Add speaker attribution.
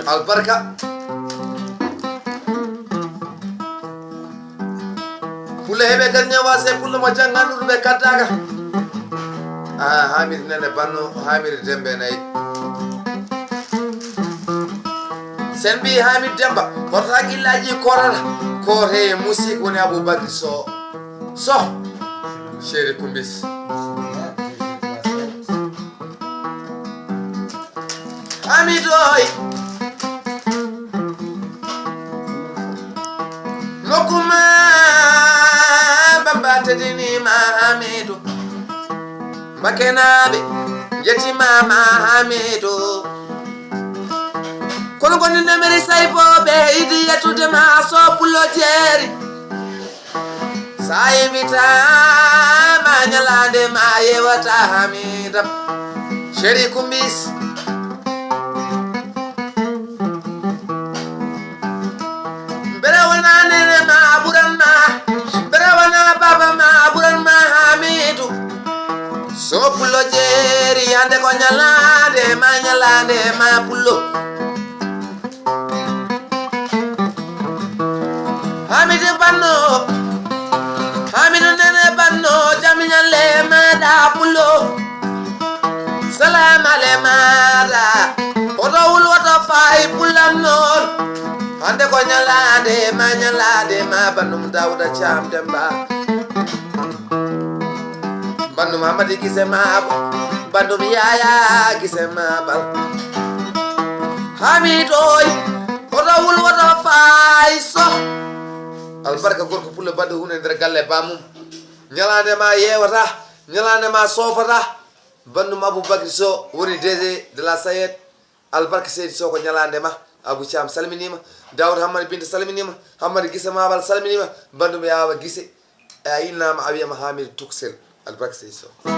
Speaker 1: albarka pule hebe ganya wase pule majanga nur be kataga hamir nene banno hamir dembe nay senbi hamir demba porta gillaji korala ko he musik woni Abou Bakri so chéri kumbis amidoy lokuma bambate dini Mahamidou makenabe jeti mama Hamidou kono gonni nemeri saybobe idi yatude ma so pulo jeri sayimita manyalande ma yewata Hamidam chéri kumbis so pulo jeri ande ko nyalande ma pulo Hamidu nene banno jaminyale ma da pulo salam ale ma da odo wul woto fay pulanor ande ko nyalande ma banum Dawda Cham Demba bandu Muhammadi gise maabo bandu Yaya gise maabal Hamidoy odo wul woto fay so albarka gorko pulle badde hunde nder galle bamum nyalande ma yewata nyalande ma sofata bandu Abou Bakri so woni DG de la Sayed albarka seydi so ko nyalande ma Abou Cham salminima Dawud Hamad Binta salminima Hamad gise maabal salminima bandu Yawa gise ayinama awiyama Hamid Tuksel albarka seydi so